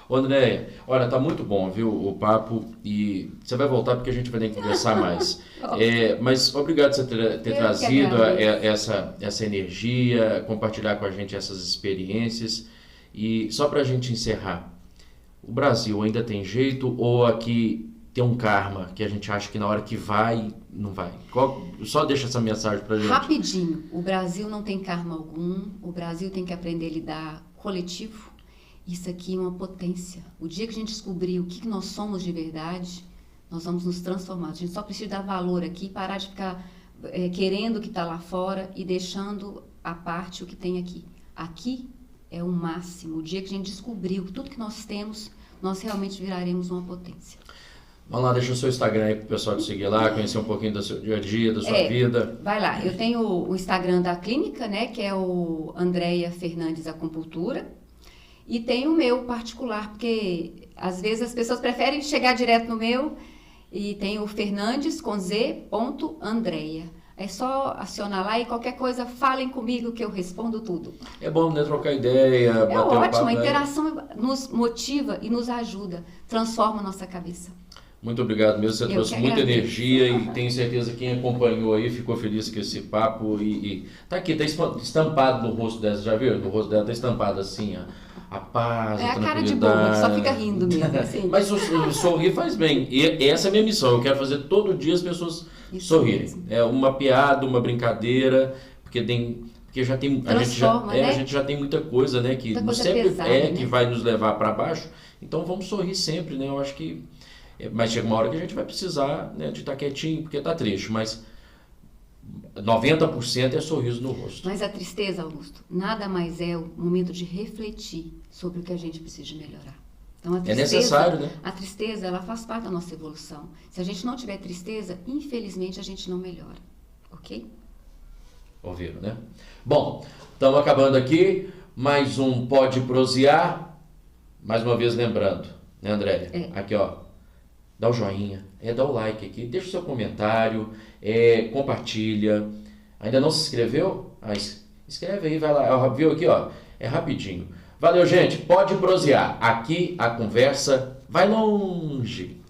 Ô, Andréia, olha, tá muito bom, viu, o papo, e você vai voltar porque a gente vai ter que conversar mais. Mas obrigado por você ter trazido essa energia, compartilhar com a gente essas experiências. E só pra gente encerrar, o Brasil ainda tem jeito ou aqui tem um karma que a gente acha que na hora que vai, não vai? Só deixa essa mensagem pra gente. Rapidinho, o Brasil não tem karma algum, o Brasil tem que aprender a lidar coletivo. Isso aqui é uma potência. O dia que a gente descobrir o que nós somos de verdade, nós vamos nos transformar. A gente só precisa dar valor aqui, parar de ficar querendo o que está lá fora e deixando à parte o que tem aqui. Aqui é o máximo. O dia que a gente descobriu tudo que nós temos, nós realmente viraremos uma potência. Vamos lá, deixa o seu Instagram aí pro pessoal te seguir lá, conhecer um pouquinho do seu dia a dia, da sua vida. Vai lá, eu tenho o Instagram da clínica, né, que é o Andréia Fernandes Acupuntura, e tem o meu particular, porque às vezes as pessoas preferem chegar direto no meu, e tem o Fernandes com Z.Andréia. É só acionar lá e qualquer coisa, falem comigo que eu respondo tudo. É bom, né? Trocar ideia, bater um papo. É ótimo, a interação nos motiva e nos ajuda, transforma a nossa cabeça. Muito obrigado mesmo, você trouxe muita energia e tenho certeza que quem acompanhou aí ficou feliz com esse papo e tá aqui, tá estampado no rosto dela, já viu? No rosto dela tá estampado assim, a paz, a tranquilidade. É a cara de boba, só fica rindo mesmo. Assim. Mas o sorrir faz bem, e essa é a minha missão, eu quero fazer todo dia as pessoas sorrirem. Mesmo. É uma piada, uma brincadeira, porque já tem, a gente já tem muita coisa, né, que muita coisa sempre pesada, né? que vai nos levar para baixo, então vamos sorrir sempre, né, eu acho que mas chega uma hora que a gente vai precisar, né, de estar quietinho, porque está triste, mas 90% é sorriso no rosto. Mas a tristeza, Augusto, nada mais é o momento de refletir sobre o que a gente precisa de melhorar. Então, a tristeza, é necessário, né? A tristeza, ela faz parte da nossa evolução. Se a gente não tiver tristeza, infelizmente a gente não melhora, ok? Ouviram, né? Bom, estamos acabando aqui, mais um Pode Prosear, mais uma vez lembrando, né, Andréia? Aqui, ó. Dá o joinha, dá o like aqui, deixa o seu comentário, compartilha. Ainda não se inscreveu? Escreve aí, vai lá, viu aqui, ó, é rapidinho. Valeu, gente, pode prosear. Aqui a conversa vai longe.